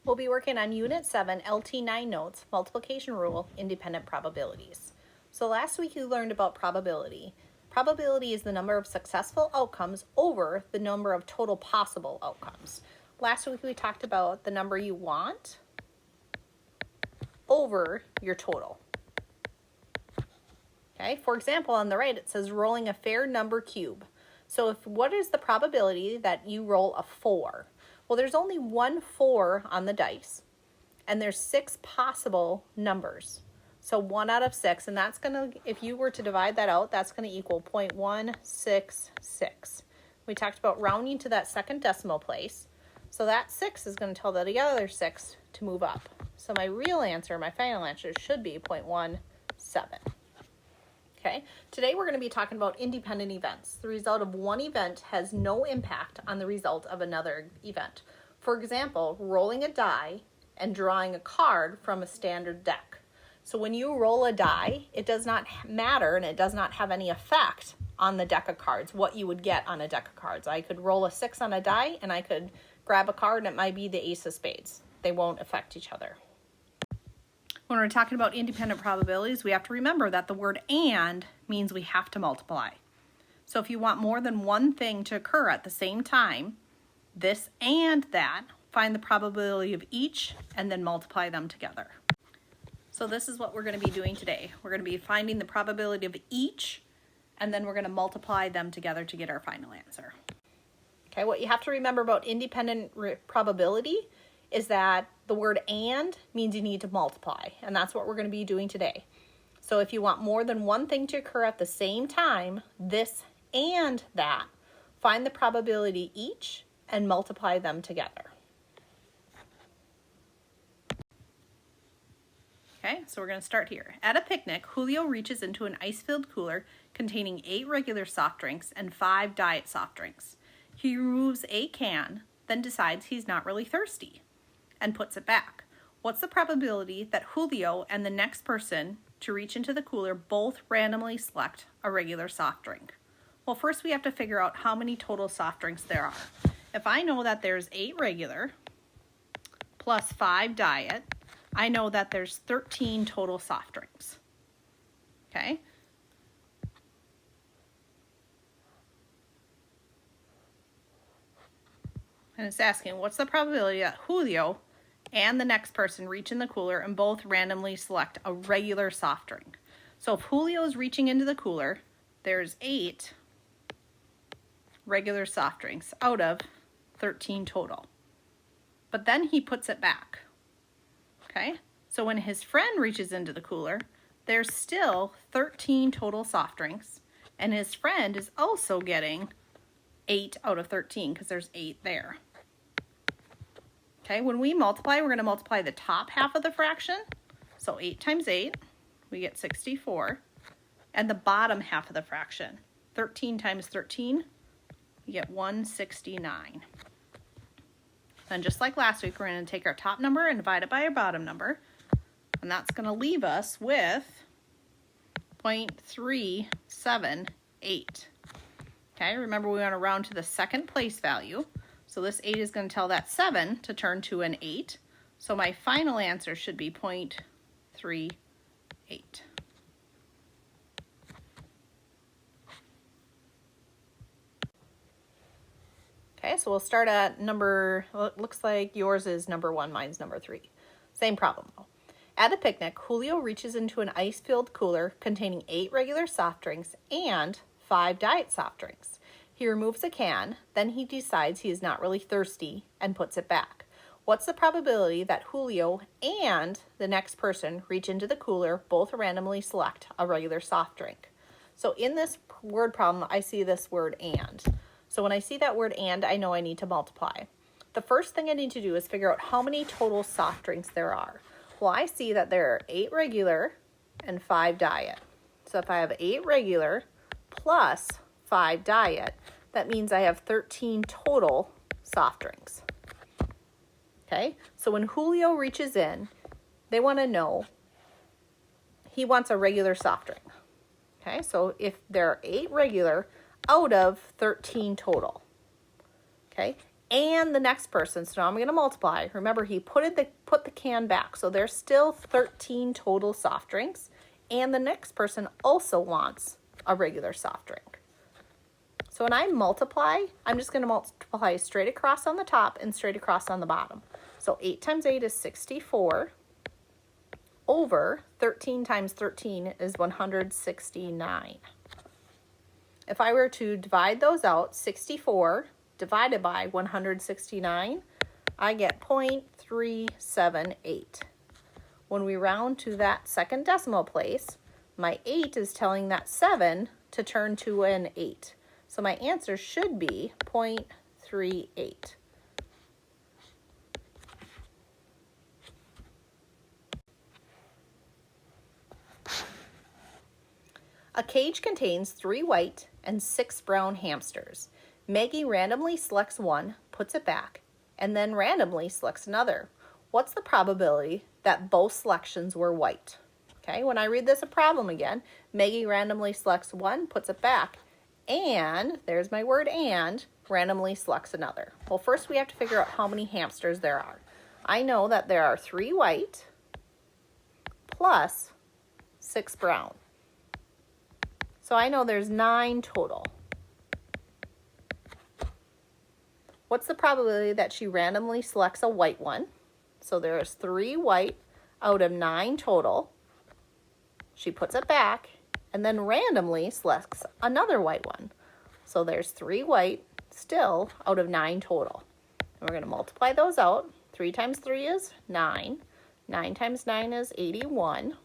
We'll be working on Unit 7, LT9 notes, multiplication rule, independent probabilities. So last week you learned about probability. Probability is the number of successful outcomes over the number of total possible outcomes. Last week we talked about the number you want over your total. Okay, for example, on the right it says rolling a fair number cube. So what is the probability that you roll a 4? Well, there's only one 4 on the dice, and there's 6 possible numbers. So 1 out of 6, and that's going to, if you were to divide that out, that's going to equal 0.166. We talked about rounding to that second decimal place. So that 6 is going to tell the other 6 to move up. So my real answer, my final answer, should be 0.17. Okay, today we're going to be talking about independent events. The result of one event has no impact on the result of another event. For example, rolling a die and drawing a card from a standard deck. So when you roll a die, it does not matter and it does not have any effect on the deck of cards, what you would get on a deck of cards. I could roll a 6 on a die and I could grab a card and it might be the ace of spades. They won't affect each other. When we're talking about independent probabilities, we have to remember that the word and means we have to multiply. So if you want more than one thing to occur at the same time, this and that, find the probability of each and then multiply them together. So this is what we're going to be doing today. We're going to be finding the probability of each and then we're going to multiply them together to get our final answer. Okay, what you have to remember about independent probability is that the word and means you need to multiply, and that's what we're going to be doing today. So if you want more than one thing to occur at the same time, this and that, find the probability each and multiply them together. Okay, so we're going to start here. At a picnic, Julio reaches into an ice-filled cooler containing 8 regular soft drinks and 5 diet soft drinks. He removes a can, then decides he's not really thirsty and puts it back. What's the probability that Julio and the next person to reach into the cooler both randomly select a regular soft drink? Well, first we have to figure out how many total soft drinks there are. If I know that there's 8 regular plus 5 diet, I know that there's 13 total soft drinks. Okay? And it's asking, what's the probability that Julio and the next person reach in the cooler and both randomly select a regular soft drink? So if Julio is reaching into the cooler, there's 8 regular soft drinks out of 13 total. But then he puts it back. Okay? So when his friend reaches into the cooler, there's still 13 total soft drinks, and his friend is also getting 8 out of 13 because there's 8 there. Okay, when we multiply, we're going to multiply the top half of the fraction. So 8 times 8, we get 64. And the bottom half of the fraction, 13 times 13, we get 169. And just like last week, we're going to take our top number and divide it by our bottom number. And that's going to leave us with 0.378. Okay, remember we want to round to the second place value. So this 8 is going to tell that 7 to turn to an 8. So my final answer should be 0.38. Okay, so we'll start at number, well, it looks like yours is number 1, mine's number 3. Same problem though. At a picnic, Julio reaches into an ice-filled cooler containing 8 regular soft drinks and 5 diet soft drinks. He removes a can, then he decides he is not really thirsty and puts it back. What's the probability that Julio and the next person reach into the cooler, both randomly select a regular soft drink? So in this word problem, I see this word and. So when I see that word and, I know I need to multiply. The first thing I need to do is figure out how many total soft drinks there are. Well, I see that there are 8 regular and 5 diet. So if I have 8 regular plus 5 diet, that means I have 13 total soft drinks. Okay, so when Julio reaches in, they want to know, he wants a regular soft drink. Okay, so if there are 8 regular out of 13 total, okay, and the next person. So now I'm going to multiply. Remember, he put the can back. So there's still 13 total soft drinks. And the next person also wants a regular soft drink. So when I multiply, I'm just going to multiply straight across on the top and straight across on the bottom. So 8 times 8 is 64 over 13 times 13 is 169. If I were to divide those out, 64 divided by 169, I get 0.378. When we round to that second decimal place, my 8 is telling that 7 to turn to an 8. So my answer should be 0.38. A cage contains 3 white and 6 brown hamsters. Maggie randomly selects one, puts it back, and then randomly selects another. What's the probability that both selections were white? Okay, when I read this a problem again, Maggie randomly selects one, puts it back, and, there's my word and, randomly selects another. Well, first we have to figure out how many hamsters there are. I know that there are 3 white plus 6 brown. So I know there's 9 total. What's the probability that she randomly selects a white one? So there's 3 white out of 9 total. She puts it back and then randomly selects another white one. So there's 3 white still out of 9 total. And we're going to multiply those out. 3 times 3 is 9. 9 times 9 is 81.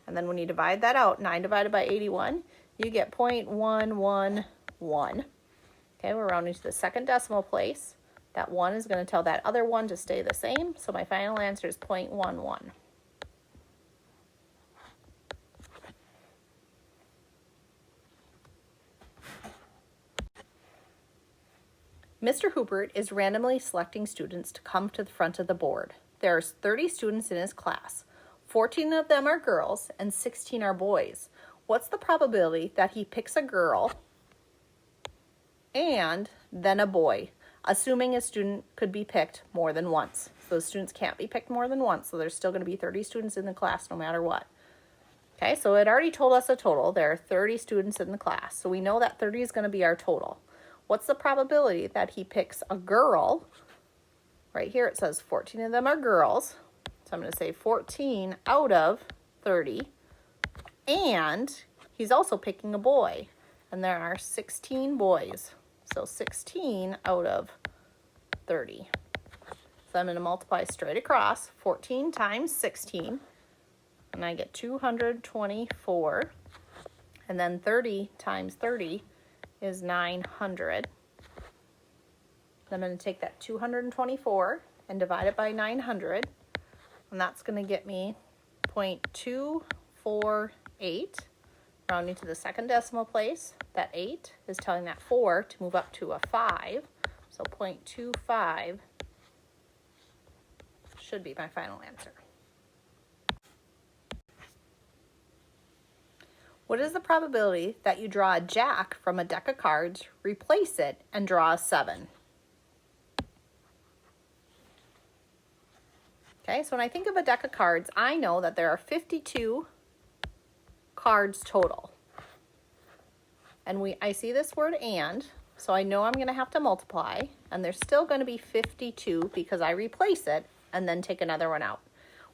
And then when you divide that out, 9 divided by 81, you get 0.111. Okay, we're rounding to the second decimal place. That 1 is going to tell that other one to stay the same. So my final answer is 0.11. Mr. Hubert is randomly selecting students to come to the front of the board. There are 30 students in his class. 14 of them are girls and 16 are boys. What's the probability that he picks a girl and then a boy, assuming a student could be picked more than once? So those students can't be picked more than once, so there's still going to be 30 students in the class no matter what. Okay, so it already told us a total. There are 30 students in the class, so we know that 30 is going to be our total. What's the probability that he picks a girl? Right here it says 14 of them are girls, so I'm going to say 14 out of 30. And he's also picking a boy, and there are 16 boys. So 16 out of 30. So I'm going to multiply straight across. 14 times 16, and I get 224. And then 30 times 30 is 900. I'm going to take that 224 and divide it by 900, and that's going to get me 0.248. Rounding to the second decimal place, that 8 is telling that 4 to move up to a 5, so 0.25 should be my final answer. What is the probability that you draw a jack from a deck of cards, replace it, and draw a 7? Okay, so when I think of a deck of cards, I know that there are 52 cards total. And I see this word and, so I know I'm going to have to multiply, and there's still going to be 52 because I replace it and then take another one out.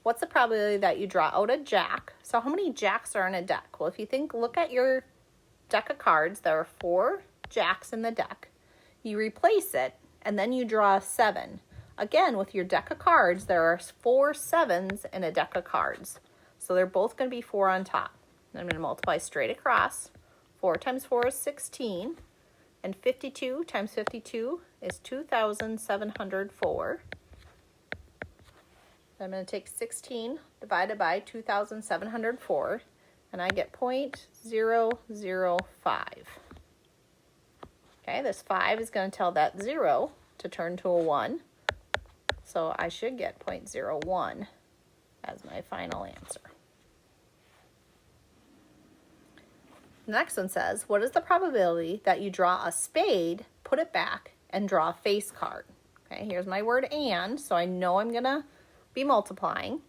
What's the probability that you draw out a jack? So how many jacks are in a deck? Well, if you look at your deck of cards, there are 4 jacks in the deck. You replace it, and then you draw a 7. Again, with your deck of cards, there are 4 7s in a deck of cards. So they're both going to be 4 on top. I'm going to multiply straight across. 4 times 4 is 16, and 52 times 52 is 2,704. I'm going to take 16 divided by 2,704, and I get 0.005. Okay, this 5 is going to tell that 0 to turn to a 1, so I should get 0.01 as my final answer. The next one says, what is the probability that you draw a spade, put it back, and draw a face card? Okay, here's my word and, so I know I'm gonna be multiplying.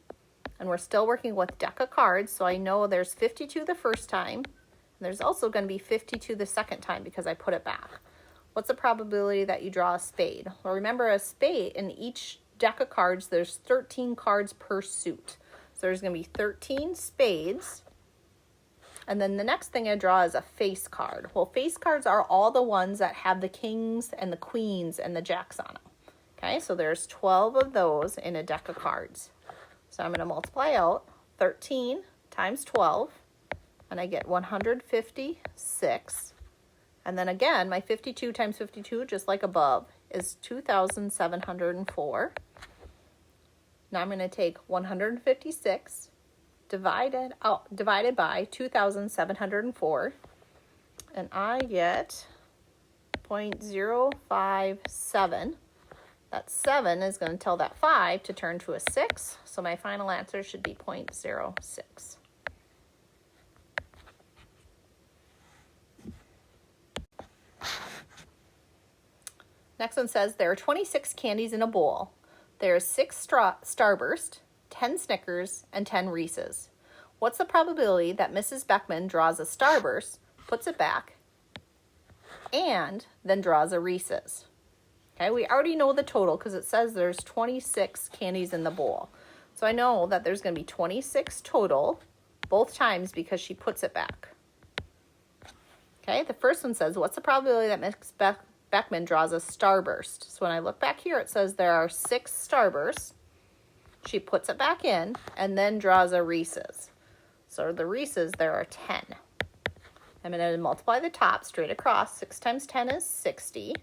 And we're still working with deck of cards, so I know there's 52 the first time. And there's also gonna be 52 the second time because I put it back. What's the probability that you draw a spade? Well, remember a spade, in each deck of cards, there's 13 cards per suit. So there's gonna be 13 spades. And then the next thing I draw is a face card. Well, face cards are all the ones that have the kings and the queens and the jacks on them. Okay, so there's 12 of those in a deck of cards. So I'm going to multiply out 13 times 12, and I get 156. And then again, my 52 times 52, just like above, is 2,704. Now I'm going to take 156 divided by 2,704, and I get 0.057. That 7 is going to tell that 5 to turn to a 6, so my final answer should be 0.06. Next one says there are 26 candies in a bowl. There are 6 Starburst, 10 Snickers, and 10 Reese's. What's the probability that Mrs. Beckman draws a Starburst, puts it back, and then draws a Reese's? Okay, we already know the total because it says there's 26 candies in the bowl. So I know that there's going to be 26 total both times because she puts it back. Okay, the first one says, what's the probability that Mrs. Beckman draws a Starburst? So when I look back here, it says there are 6 Starbursts. She puts it back in and then draws a Reese's. So the Reese's, there are 10. I'm going to multiply the top straight across. 6 times 10 is 60.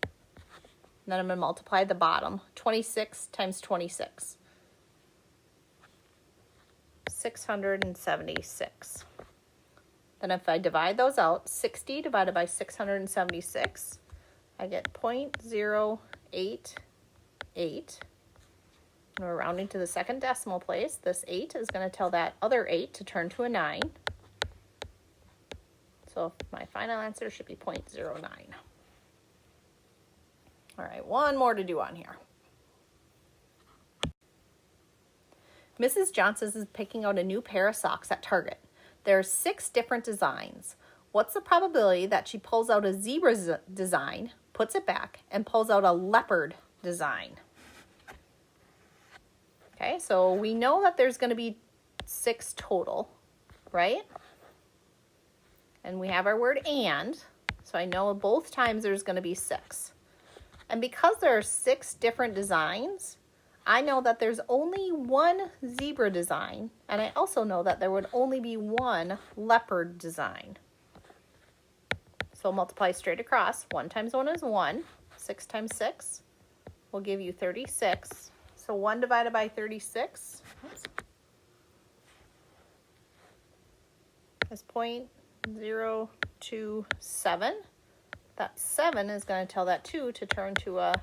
And then I'm going to multiply the bottom. 26 times 26. 676. Then if I divide those out, 60 divided by 676, I get 0.088. We're rounding to the second decimal place. This 8 is going to tell that other 8 to turn to a 9. So my final answer should be 0.09. All right, one more to do on here. Mrs. Johnson is picking out a new pair of socks at Target. There are 6 different designs. What's the probability that she pulls out a zebra design, puts it back, and pulls out a leopard design? Okay, so we know that there's going to be 6 total, right? And we have our word and, so I know both times there's going to be 6. And because there are 6 different designs, I know that there's only one zebra design, and I also know that there would only be one leopard design. So multiply straight across. 1 times 1 is 1. 6 times 6 will give you 36. So 1 divided by 36 is 0.027. That 7 is going to tell that 2 to turn to a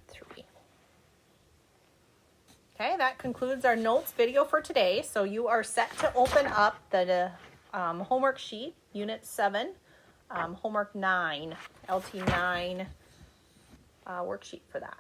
3. Okay, that concludes our notes video for today. So you are set to open up the homework sheet, Unit 7, Homework 9, LT9 worksheet for that.